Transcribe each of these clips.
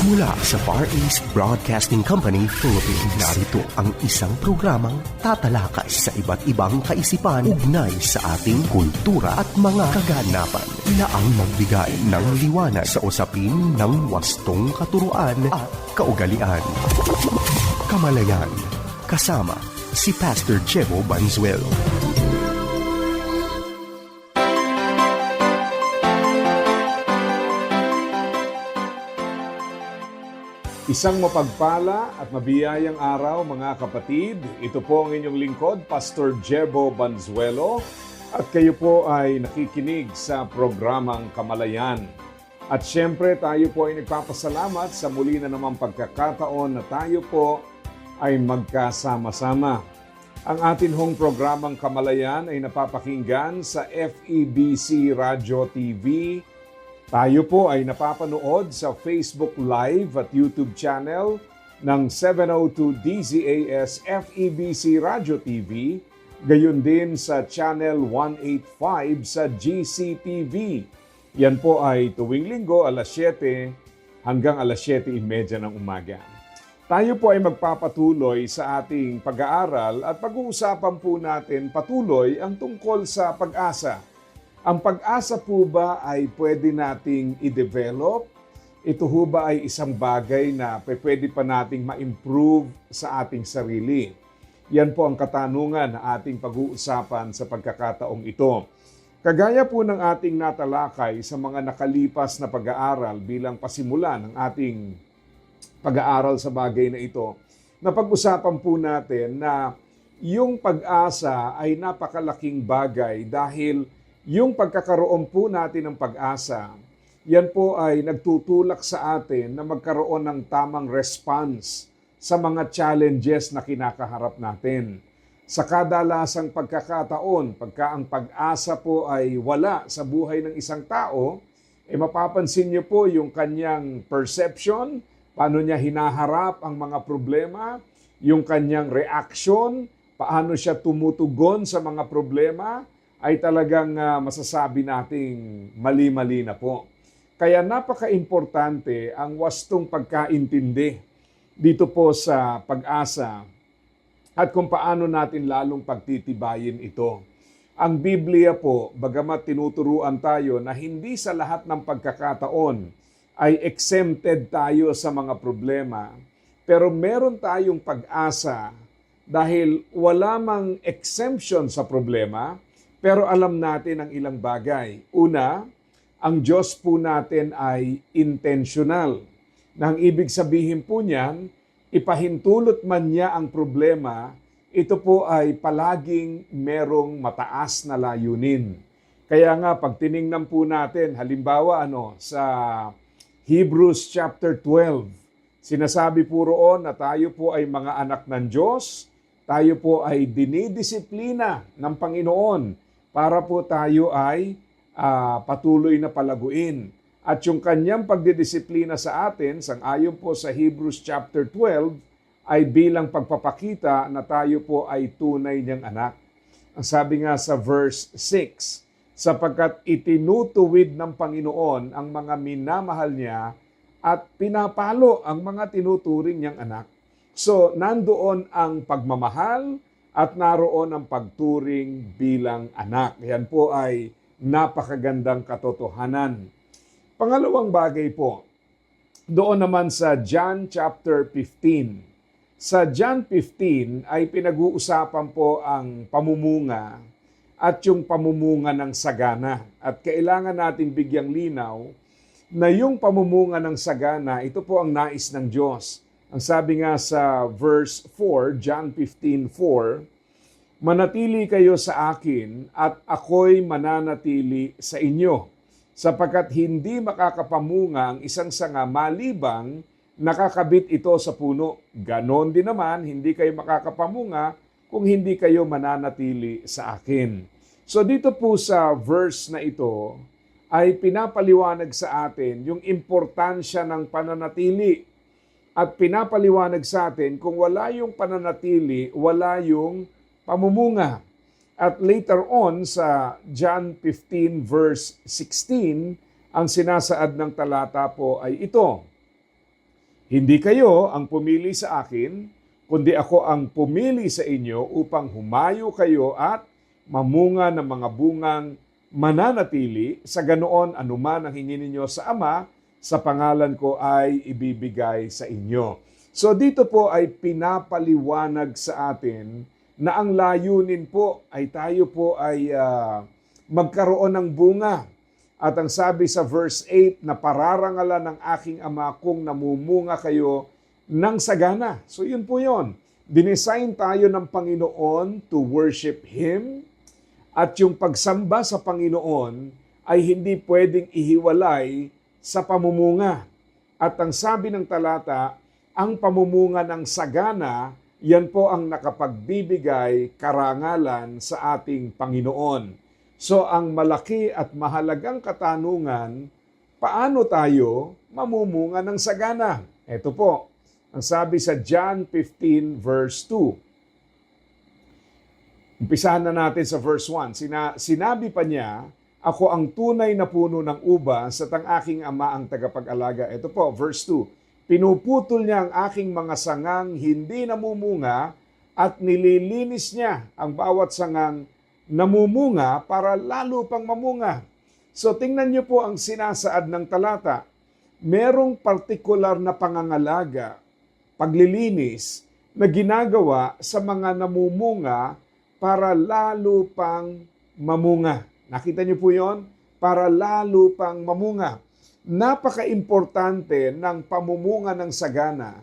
Mula sa Far East Broadcasting Company, Philippines, narito ang isang programang tatalakay sa iba't ibang kaisipan ugnay sa ating kultura at mga kaganapan na ang magbigay ng liwanag sa usapin ng wastong katuruan at kaugalian. Kamalayan, kasama si Pastor Jebo Banzuelo. Isang mapagpala at mabiyayang araw mga kapatid. Ito po ang inyong lingkod, Pastor Jebo Banzuelo. At kayo po ay nakikinig sa programang Kamalayan. At syempre tayo po ay nagpapasalamat sa muli na namang pagkakataon na tayo po ay magkasama-sama. Ang atin hong programang Kamalayan ay napapakinggan sa FEBC Radio TV. Tayo po ay napapanood sa Facebook Live at YouTube channel ng 702 DZAS FEBC Radio TV, gayon din sa channel 185 sa GCTV. Yan po ay tuwing linggo alas 7 hanggang alas 7:30 ng umaga. Tayo po ay magpapatuloy sa ating pag-aaral at pag-uusapan po natin patuloy ang tungkol sa pag-asa. Ang pag-asa po ba ay pwede nating i-develop? Ito ho ba ay isang bagay na pwede pa nating ma-improve sa ating sarili? Yan po ang katanungan na ating pag-uusapan sa pagkakataong ito. Kagaya po ng ating natalakay sa mga nakalipas na pag-aaral bilang pasimula ng ating pag-aaral sa bagay na ito, napag-usapan po natin na yung pag-asa ay napakalaking bagay dahil yung pagkakaroon po natin ng pag-asa, yan po ay nagtutulak sa atin na magkaroon ng tamang response sa mga challenges na kinakaharap natin. Sa kadalasang pagkakataon, pagka ang pag-asa po ay wala sa buhay ng isang tao, mapapansin niyo po yung kanyang perception, paano niya hinaharap ang mga problema, yung kanyang reaction, paano siya tumutugon sa mga problema, ay talagang masasabi nating mali-mali na po. Kaya napaka-importante ang wastong pagkaintindi dito po sa pag-asa at kung paano natin lalong pagtitibayin ito. Ang Biblia po, bagamat tinuturuan tayo na hindi sa lahat ng pagkakataon ay exempted tayo sa mga problema, pero meron tayong pag-asa dahil wala mang exemption sa problema. Pero alam natin ang ilang bagay. Una, ang Diyos po natin ay intentional. Nang ibig sabihin po niyan, ipahintulot man niya ang problema, ito po ay palaging merong mataas na layunin. Kaya nga, pag tiningnan po natin, halimbawa sa Hebrews chapter 12, sinasabi po roon na tayo po ay mga anak ng Diyos, tayo po ay dinidisiplina ng Panginoon, para po tayo ay patuloy na palaguin. At yung kanyang pagdidisiplina sa atin, sang-ayon po sa Hebrews chapter 12, ay bilang pagpapakita na tayo po ay tunay niyang anak. Ang sabi nga sa verse 6, sapagkat itinutuwid ng Panginoon ang mga minamahal niya at pinapalo ang mga tinuturing niyang anak. So, nandoon ang pagmamahal, at naroon ang pagturing bilang anak. Yan po ay napakagandang katotohanan. Pangalawang bagay po, doon naman sa John chapter 15. Sa John 15 ay pinag-uusapan po ang pamumunga at yung pamumunga ng sagana. At kailangan natin bigyang linaw na yung pamumunga ng sagana, ito po ang nais ng Diyos. Ang sabi nga sa verse 4, John 15:4, manatili kayo sa akin at ako'y mananatili sa inyo, sapagkat hindi makakapamunga ang isang sanga malibang nakakabit ito sa puno. Ganon din naman, hindi kayo makakapamunga kung hindi kayo mananatili sa akin. So dito po sa verse na ito ay pinapaliwanag sa atin yung importansya ng pananatili. At pinapaliwanag sa atin kung wala yung pananatili, wala yung pamumunga. At later on sa John 15 verse 16, ang sinasaad ng talata po ay ito. Hindi kayo ang pumili sa akin, kundi ako ang pumili sa inyo upang humayo kayo at mamunga ng mga bungang mananatili, sa ganoon anuman ang hingin ninyo sa Ama, sa pangalan ko ay ibibigay sa inyo. So dito po ay pinapaliwanag sa atin na ang layunin po ay tayo po ay magkaroon ng bunga. At ang sabi sa verse 8 na pararangalan ng aking Ama kung namumunga kayo ng sagana. So yun po yun. Dinesign tayo ng Panginoon to worship Him. At yung pagsamba sa Panginoon ay hindi pwedeng ihiwalay sa pamumunga. At ang sabi ng talata, ang pamumunga ng sagana, yan po ang nakapagbibigay karangalan sa ating Panginoon. So ang malaki at mahalagang katanungan, paano tayo mamumunga ng sagana? Ito po, ang sabi sa John 15 verse 2. Umpisahan na natin sa verse 1. Sinabi pa niya, ako ang tunay na puno ng ubas at ang aking Ama ang tagapag-alaga. Ito po, verse 2. Pinuputol niya ang aking mga sangang hindi namumunga at nililinis niya ang bawat sangang namumunga para lalo pang mamunga. So tingnan niyo po ang sinasaad ng talata. Merong partikular na pangangalaga, paglilinis na ginagawa sa mga namumunga para lalo pang mamunga. Nakita niyo po yon? Para lalo pang mamunga. Napaka-importante ng pamumunga ng sagana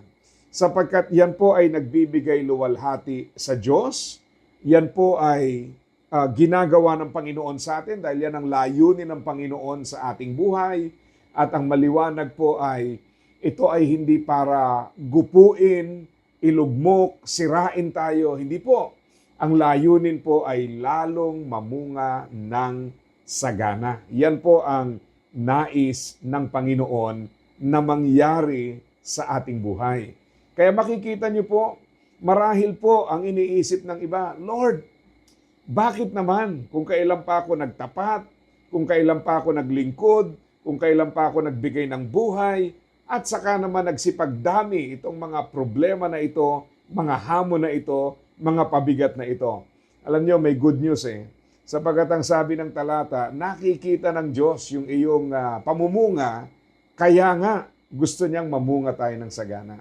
sapagkat yan po ay nagbibigay luwalhati sa Diyos. Yan po ay ginagawa ng Panginoon sa atin dahil yan ang layunin ng Panginoon sa ating buhay. At ang maliwanag po ay ito ay hindi para gupuin, ilugmok, sirain tayo. Hindi po. Ang layunin po ay lalong mamunga ng sagana. Yan po ang nais ng Panginoon na mangyari sa ating buhay. Kaya makikita niyo po, marahil po ang iniisip ng iba, Lord, bakit naman kung kailan pa ako nagtapat, kung kailan pa ako naglingkod, kung kailan pa ako nagbigay ng buhay, at saka naman nagsipagdami itong mga problema na ito, mga hamon na ito, mga pabigat na ito. Alam niyo, may good news Sapagkat ang sabi ng talata, nakikita ng Diyos yung iyong pamumunga, kaya nga gusto niyang mamunga tayo ng sagana.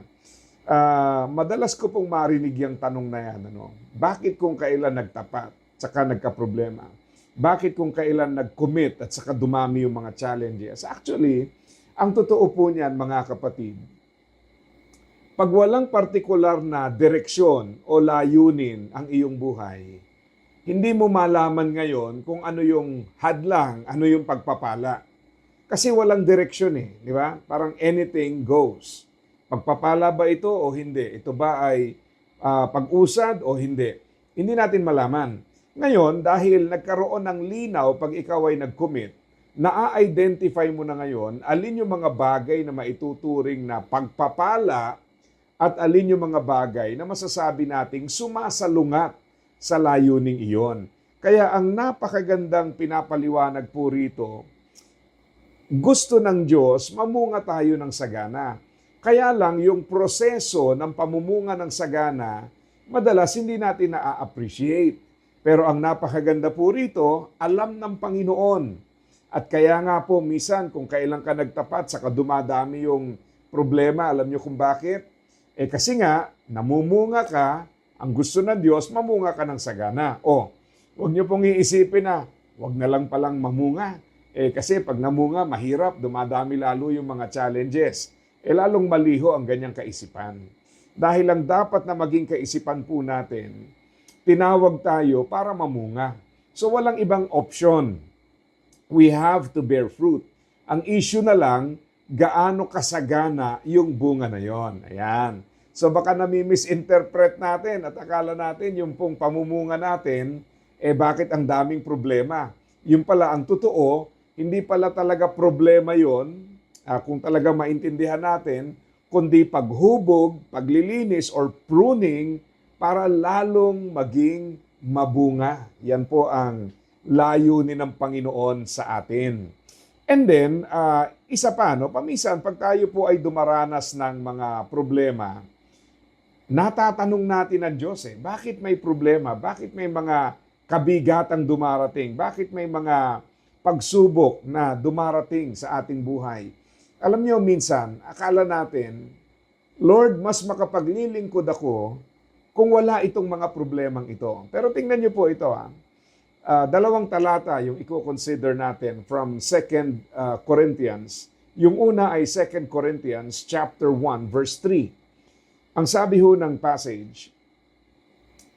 Madalas ko pong marinig yung tanong na yan. Bakit kung kailan nagtapat, saka nagka-problema? Bakit kung kailan nag-commit at saka dumami yung mga challenges? Actually, ang totoo po niyan, mga kapatid, pag walang partikular na direksyon o layunin ang iyong buhay, hindi mo malaman ngayon kung ano yung hadlang, ano yung pagpapala. Kasi walang direksyon di ba? Parang anything goes. Pagpapala ba ito o hindi? Ito ba ay pag-usad o hindi? Hindi natin malaman. Ngayon, dahil nagkaroon ng linaw pag ikaw ay nag-commit, na-identify mo na ngayon alin yung mga bagay na maituturing na pagpapala at alin yung mga bagay na masasabi nating sumasalungat sa layuning iyon. Kaya ang napakagandang pinapaliwanag po rito, gusto ng Diyos mamunga tayo ng sagana. Kaya lang yung proseso ng pamumunga ng sagana, madalas hindi natin na-appreciate. Pero ang napakaganda po rito, alam ng Panginoon. At kaya nga po, minsan kung kailan ka nagtapat, saka dumadami yung problema, alam niyo kung bakit? Kasi nga, namumunga ka, ang gusto ng Diyos, mamunga ka ng sagana. Huwag niyo pong iisipin na, huwag na lang palang mamunga. Kasi pag namunga, mahirap, dumadami lalo yung mga challenges. Lalong maliho ang ganyang kaisipan. Dahil ang dapat na maging kaisipan po natin, tinawag tayo para mamunga. So walang ibang option. We have to bear fruit. Ang issue na lang, gaano kasagana yung bunga na yon. Ayan. So baka nami-misinterpret natin at akala natin yung pong pamumunga natin, bakit ang daming problema? Yung pala ang totoo, hindi pala talaga problema yon, kung talaga maintindihan natin, kundi paghubog, paglilinis or pruning para lalong maging mabunga. Yan po ang layunin ng Panginoon sa atin. And then, isa pa, no, paminsan, pag tayo po ay dumaranas ng mga problema, natatanong natin ang Diyos bakit may problema? Bakit may mga kabigatang dumarating? Bakit may mga pagsubok na dumarating sa ating buhay? Alam niyo, minsan, akala natin, Lord, mas makapaglilingkod ako kung wala itong mga problemang ito. Pero tingnan niyo po ito. Dalawang talata yung i-consider natin from 2 Corinthians. Yung una ay 2 Corinthians chapter 1, verse 3. Ang sabi ho ng passage,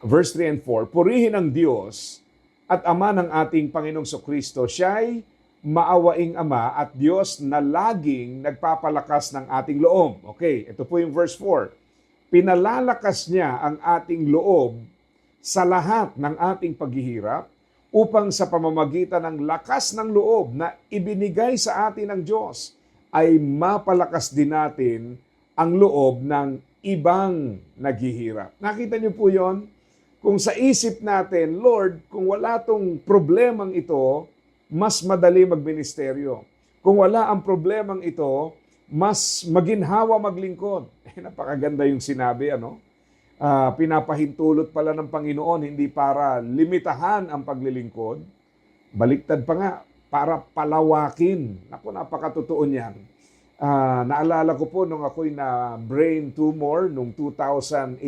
verse 3 and 4, purihin ang Diyos at Ama ng ating Panginoong Kristo. Siya'y maawaing Ama at Diyos na laging nagpapalakas ng ating loob. Okay, ito po yung verse 4. Pinalalakas niya ang ating loob sa lahat ng ating paghihirap upang sa pamamagitan ng lakas ng loob na ibinigay sa atin ng Diyos ay mapalakas din natin ang loob ng ibang naghihirap. Nakita niyo po yon? Kung sa isip natin, Lord, kung wala tong problemang ito, mas madali magministeryo. Kung wala ang problemang ito, mas maginhawa maglingkod. Napakaganda yung sinabi, ano? Pinapahintulot pala ng Panginoon, hindi para limitahan ang paglilingkod. Baliktad pa nga, para palawakin. Naku, napakatotoo niyan. Naalala ko po nung ako'y na brain tumor nung 2018.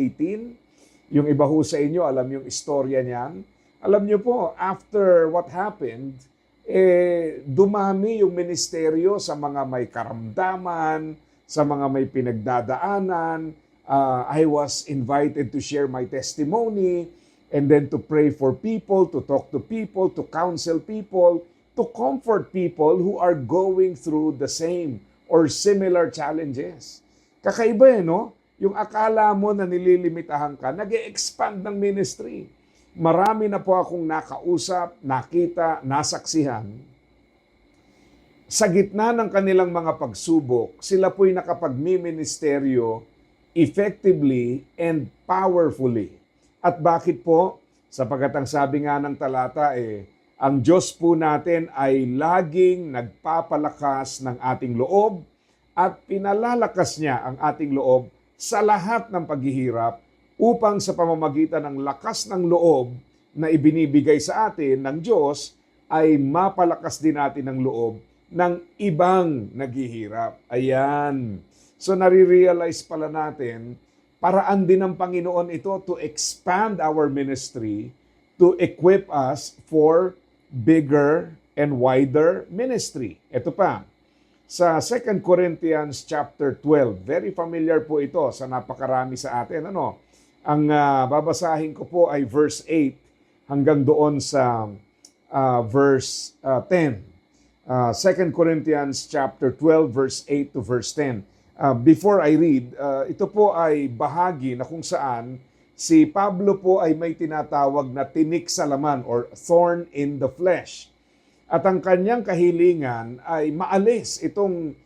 Yung iba ho sa inyo, alam yung istorya niyan. Alam niyo po, after what happened, dumami yung ministeryo sa mga may karamdaman, sa mga may pinagdadaanan. I was invited to share my testimony and then to pray for people, to talk to people, to counsel people, to comfort people who are going through the same or similar challenges. Kakaiba no? Yung akala mo na nililimitahan ka, nag-e-expand ng ministry. Marami na po akong nakausap, nakita, nasaksihan. Sa gitna ng kanilang mga pagsubok, sila po'y nakapagmiministeryo effectively and powerfully. At bakit po? Sapagkat ang sabi nga ng talata ang Diyos po natin ay laging nagpapalakas ng ating loob at pinalalakas niya ang ating loob sa lahat ng paghihirap upang sa pamamagitan ng lakas ng loob na ibinibigay sa atin ng Diyos ay mapalakas din natin ang loob ng ibang naghihirap. Ayan. So nare-realize pala natin, paraan din ng Panginoon ito to expand our ministry, to equip us for bigger and wider ministry. Ito pa, sa 2 Corinthians chapter 12, very familiar po ito sa napakarami sa atin. Ang babasahin ko po ay verse 8 hanggang doon sa verse 10. 2 Corinthians chapter 12, verse 8 to verse 10. Before I read, ito po ay bahagi na kung saan si Pablo po ay may tinatawag na tinik sa laman or thorn in the flesh. At ang kanyang kahilingan ay maalis itong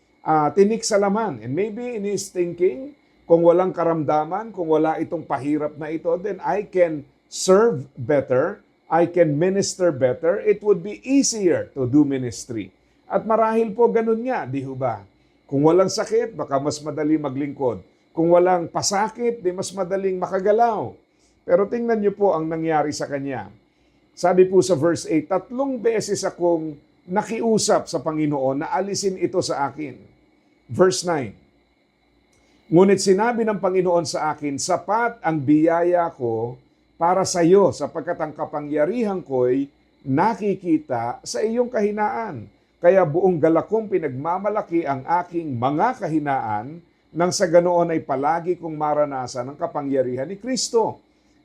tinik sa laman. And maybe in his thinking, kung walang karamdaman, kung wala itong pahirap na ito, then I can serve better, I can minister better, it would be easier to do ministry. At marahil po ganun nga, di ho ba? Kung walang sakit, baka mas madali maglingkod. Kung walang pasakit, di mas madaling makagalaw. Pero tingnan niyo po ang nangyari sa kanya. Sabi po sa verse 8, 3 beses akong nakiusap sa Panginoon na alisin ito sa akin. Verse 9, ngunit sinabi ng Panginoon sa akin, sapat ang biyaya ko para sa iyo sapagkat ang kapangyarihan ko'y nakikita sa iyong kahinaan. Kaya buong galak kong pinagmamalaki ang aking mga kahinaan nang sa ganoon ay palagi kong maranasan ang kapangyarihan ni Kristo.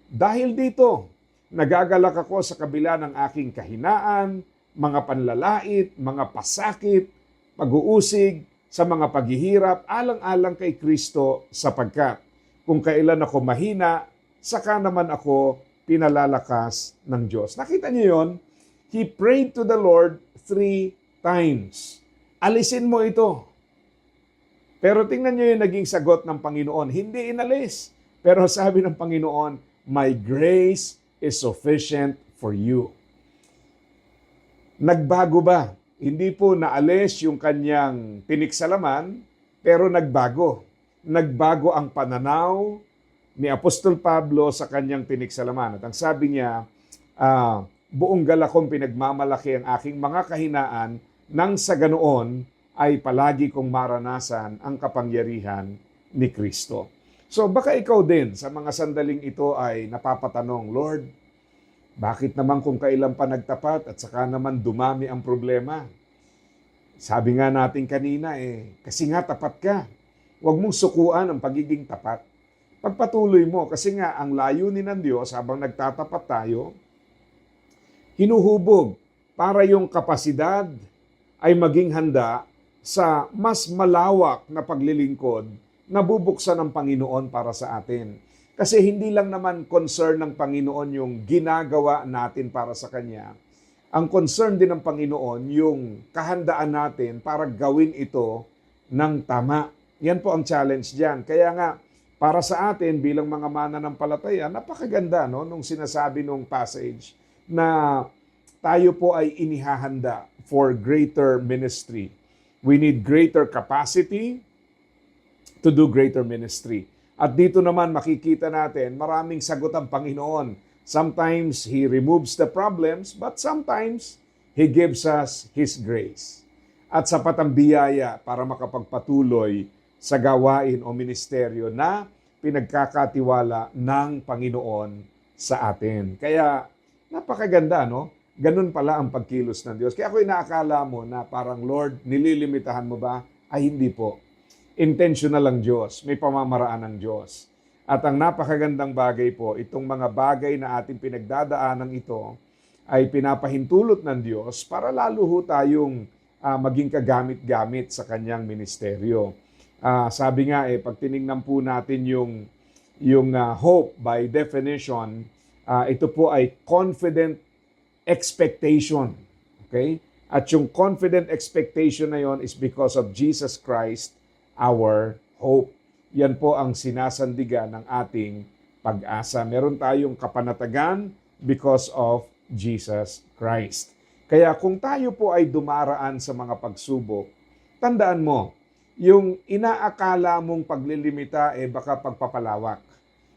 Dahil dito, nagagalak ako sa kabila ng aking kahinaan, mga panlalait, mga pasakit, pag-uusig, sa mga paghihirap, alang-alang kay Kristo sapagkat kung kailan ako mahina, saka naman ako pinalalakas ng Diyos. Nakita niyo yon? He prayed to the Lord 3 times. Alisin mo ito. Pero tingnan niyo yung naging sagot ng Panginoon. Hindi inalis. Pero sabi ng Panginoon, my grace is sufficient for you. Nagbago ba hindi po naalis yung kanyang piniksalaman, pero nagbago. Nagbago ang pananaw ni Apostol Pablo sa kanyang piniksalaman. At ang sabi niya, buong galakong pinagmamalaki ang aking mga kahinaan nang sa ganoon ay palagi kong maranasan ang kapangyarihan ni Kristo. So baka ikaw din sa mga sandaling ito ay napapatanong, Lord, bakit naman kung kailan pa nagtapat at saka naman dumami ang problema? Sabi nga natin kanina kasi nga tapat ka. Huwag mong sukuan ang pagiging tapat. Pagpatuloy mo kasi nga ang layunin ng Diyos habang nagtatapat tayo, hinuhubog para yung kapasidad ay maging handa sa mas malawak na paglilingkod na bubuksan ng Panginoon para sa atin. Kasi hindi lang naman concern ng Panginoon yung ginagawa natin para sa Kanya. Ang concern din ng Panginoon yung kahandaan natin para gawin ito ng tama. Yan po ang challenge diyan. Kaya nga, para sa atin bilang mga mananampalataya, napakaganda nung sinasabi nung passage na tayo po ay inihahanda for greater ministry. We need greater capacity to do greater ministry. At dito naman makikita natin, maraming sagot ang Panginoon. Sometimes He removes the problems, but sometimes He gives us His grace. At sapat ang biyaya para makapagpatuloy sa gawain o ministeryo na pinagkakatiwala ng Panginoon sa atin. Kaya napakaganda, no? Ganun pala ang pagkilos ng Diyos. Kaya ako inaakala mo na parang, Lord, nililimitahan mo ba? Ay hindi po. Intentional ang Diyos. May pamamaraan ng Diyos. At ang napakagandang bagay po, itong mga bagay na ating pinagdadaanan ito ay pinapahintulot ng Diyos para lalo ho tayong maging kagamit-gamit sa kanyang ministeryo. Sabi nga pag tinignan po natin yung hope by definition, ito po ay confident expectation. Okay? At yung confident expectation na yon is because of Jesus Christ, our hope. Yan po ang sinasandigan ng ating pag-asa. Meron tayong kapanatagan because of Jesus Christ. Kaya kung tayo po ay dumaraan sa mga pagsubok, tandaan mo, yung inaakala mong paglilimita baka pagpapalawak.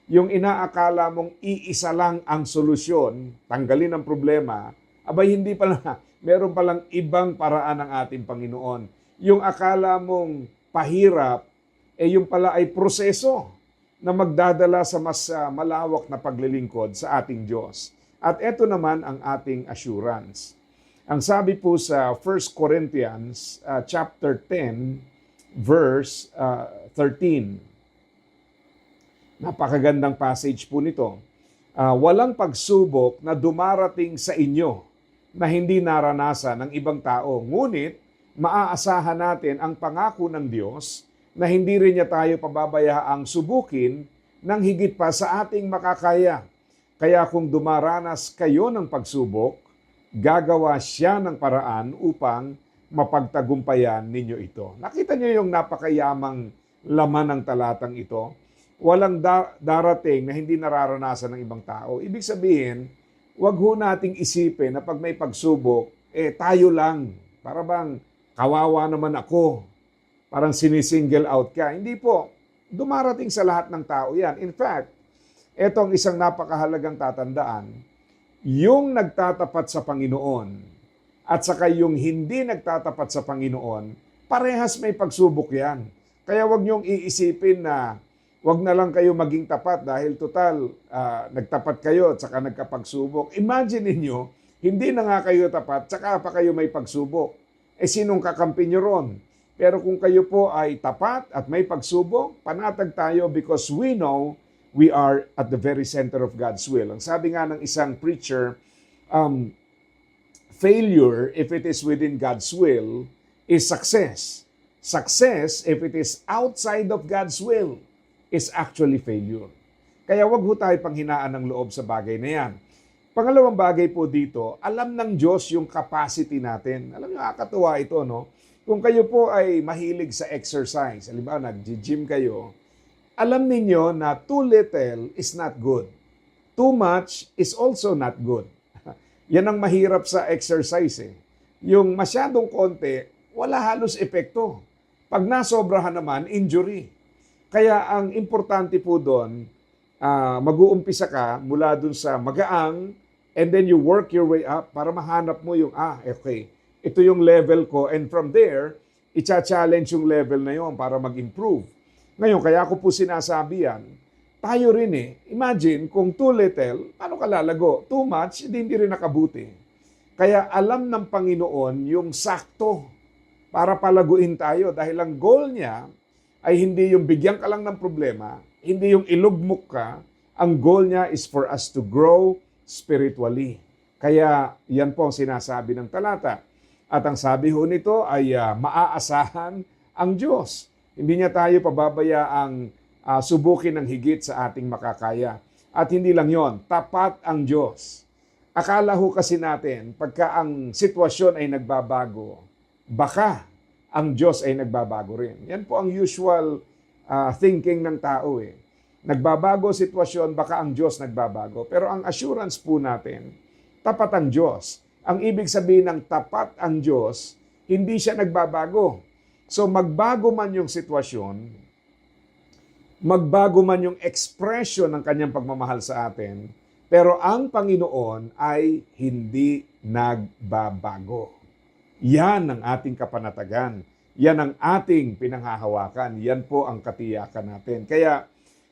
Yung inaakala mong iisa lang ang solusyon, tanggalin ang problema, abay hindi pala, meron palang ibang paraan ng ating Panginoon. Yung akala mong pahirap, yung pala ay proseso na magdadala sa mas malawak na paglilingkod sa ating Diyos. At ito naman ang ating assurance. Ang sabi po sa 1 Corinthians chapter 10, verse 13. Napakagandang passage po nito. Walang pagsubok na dumarating sa inyo na hindi naranasan ng ibang tao. Ngunit, maaasahan natin ang pangako ng Diyos na hindi rin niya tayo pababayaang subukin ng higit pa sa ating makakaya. Kaya kung dumaranas kayo ng pagsubok, gagawa siya ng paraan upang mapagtagumpayan ninyo ito. Nakita niyo yung napakayamang laman ng talatang ito? Walang darating na hindi nararanasan ng ibang tao. Ibig sabihin, wag ho nating isipin na pag may pagsubok, tayo lang. Para bang kawawa naman ako. Parang sinisingle out ka. Hindi po. Dumarating sa lahat ng tao yan. In fact, etong isang napakahalagang tatandaan, yung nagtatapat sa Panginoon at saka yung hindi nagtatapat sa Panginoon, parehas may pagsubok yan. Kaya wag niyong iisipin na wag na lang kayo maging tapat dahil total nagtapat kayo at saka nagkapagsubok. Imagine niyo, hindi na nga kayo tapat, saka pa kayo may pagsubok. Sinong kakampi niyo ron? Pero kung kayo po ay tapat at may pagsubok, panatag tayo because we know we are at the very center of God's will. Ang sabi nga ng isang preacher, failure, if it is within God's will, is success. Success, if it is outside of God's will, is actually failure. Kaya wag ho tayo panghinaan ng loob sa bagay na yan. Pangalawang bagay po dito, alam ng Diyos yung capacity natin. Alam niyo, nakakatuwa ito, no? Kung kayo po ay mahilig sa exercise, halimbawa nag-gym kayo, alam ninyo na too little is not good. Too much is also not good. Yan ang mahirap sa exercise Yung masyadong konti, wala halos epekto. Pag nasobrahan naman, injury. Kaya ang importante po doon, mag-uumpisa ka mula doon sa magaang, and then you work your way up para mahanap mo yung, okay, ito yung level ko, and from there, i-challenge yung level na yon para mag-improve. Ngayon, kaya ko po sinasabi yan, tayo rin imagine kung too little, paano ka lalago? Too much, hindi rin nakabuti. Kaya alam ng Panginoon yung sakto para palaguin tayo dahil ang goal niya ay hindi yung bigyan ka lang ng problema, hindi yung ilugmok ka, ang goal niya is for us to grow spiritually. Kaya yan po ang sinasabi ng talata. At ang sabi ho nito ay maaasahan ang Diyos. Hindi niya tayo pababayaang subukin ng higit sa ating makakaya. At hindi lang yon, tapat ang Diyos. Akala ho kasi natin, pagka ang sitwasyon ay nagbabago, baka ang Diyos ay nagbabago rin. Yan po ang usual thinking ng tao Nagbabago sitwasyon, baka ang Diyos nagbabago. Pero ang assurance po natin, tapat ang Diyos. Ang ibig sabihin ng tapat ang Diyos, hindi siya nagbabago. So magbago man yung sitwasyon, magbago man yung expression ng kanyang pagmamahal sa atin, pero ang Panginoon ay hindi nagbabago. Yan ang ating kapanatagan. Yan ang ating pinanghahawakan. Yan po ang katiyakan natin. Kaya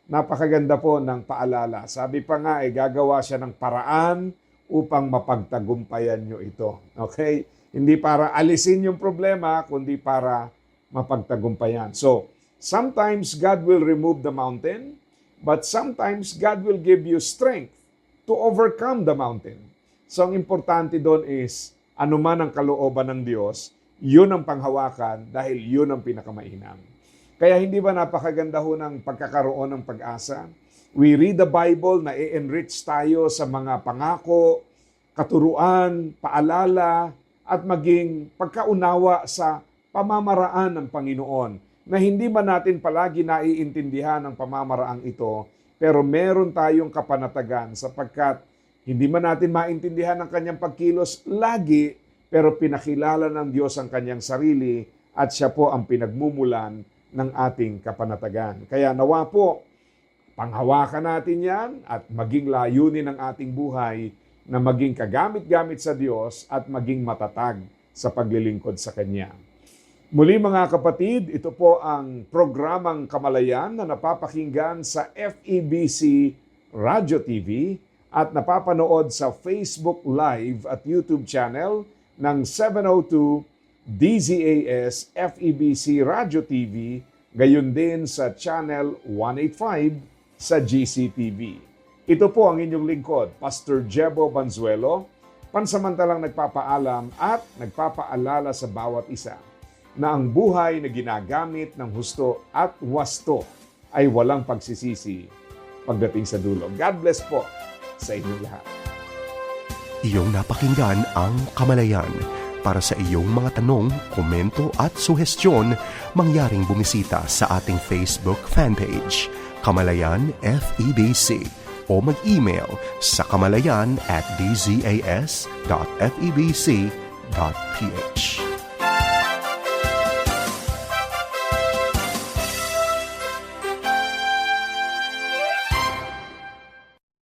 napakaganda po ng paalala. Sabi pa nga, gagawa siya ng paraan upang mapagtagumpayan nyo ito. Okay? Hindi para alisin yung problema, kundi para mapagtagumpayan. So, sometimes God will remove the mountain, but sometimes God will give you strength to overcome the mountain. So, ang importante doon is, anuman ang kalooban ng Diyos, yun ang panghawakan dahil yun ang pinakamainam. Kaya hindi ba napakaganda ho ng pagkakaroon ng pag-asa? We read the Bible, na i-enrich tayo sa mga pangako, katuruan, paalala, at maging pagkaunawa sa pamamaraan ng Panginoon, na hindi ba natin palagi naiintindihan ang pamamaraang ito, pero meron tayong kapanatagan sapagkat hindi man natin maintindihan ang kanyang pagkilos lagi, pero pinakilala ng Diyos ang kanyang sarili at siya po ang pinagmumulan ng ating kapanatagan. Kaya nawa po, panghawakan natin yan at maging layunin ng ating buhay na maging kagamit-gamit sa Diyos at maging matatag sa paglilingkod sa Kanya. Muli mga kapatid, ito po ang programang Kamalayan na napapakinggan sa FEBC Radio TV at napapanood sa Facebook Live at YouTube channel ng 702 DZAS FEBC Radio TV, gayon din sa channel 185 sa GCTV. Ito po ang inyong lingkod, Pastor Jebo Banzuelo, pansamantalang nagpapaalam at nagpapaalala sa bawat isa na ang buhay na ginagamit ng husto at wasto ay walang pagsisisi pagdating sa dulo. God bless po sa inyong lahat. Iyong napakinggan ang Kamalayan. Para sa iyong mga tanong, komento at suhestyon, mangyaring bumisita sa ating Facebook fanpage, Kamalayan FEBC, o mag-email sa kamalayan@dzas.febc.ph.